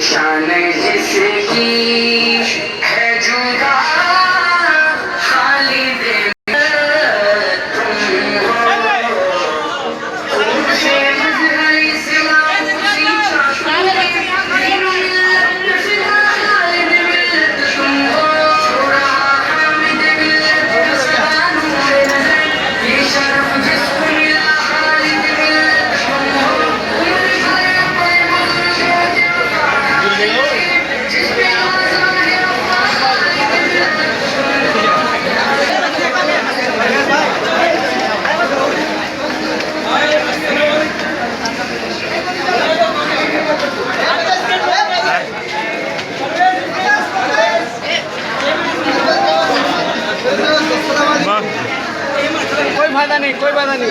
शान जिसकी है जुदा खाली दे तुम हो उनसे मजहर इस्लाम सीखा दीन मिल्लत फिदा खालिद मिल्लत तुम हो छोड़ा हामिद मिल्लत का नूर नजर ये शरफ जिसको मिला खालिद मिल्लत तुम हो उम्र भर पे जिस पे आज़ाद है वफा खालिद मिल्लत कोई फायदा नहीं, कोई फायदा नहीं।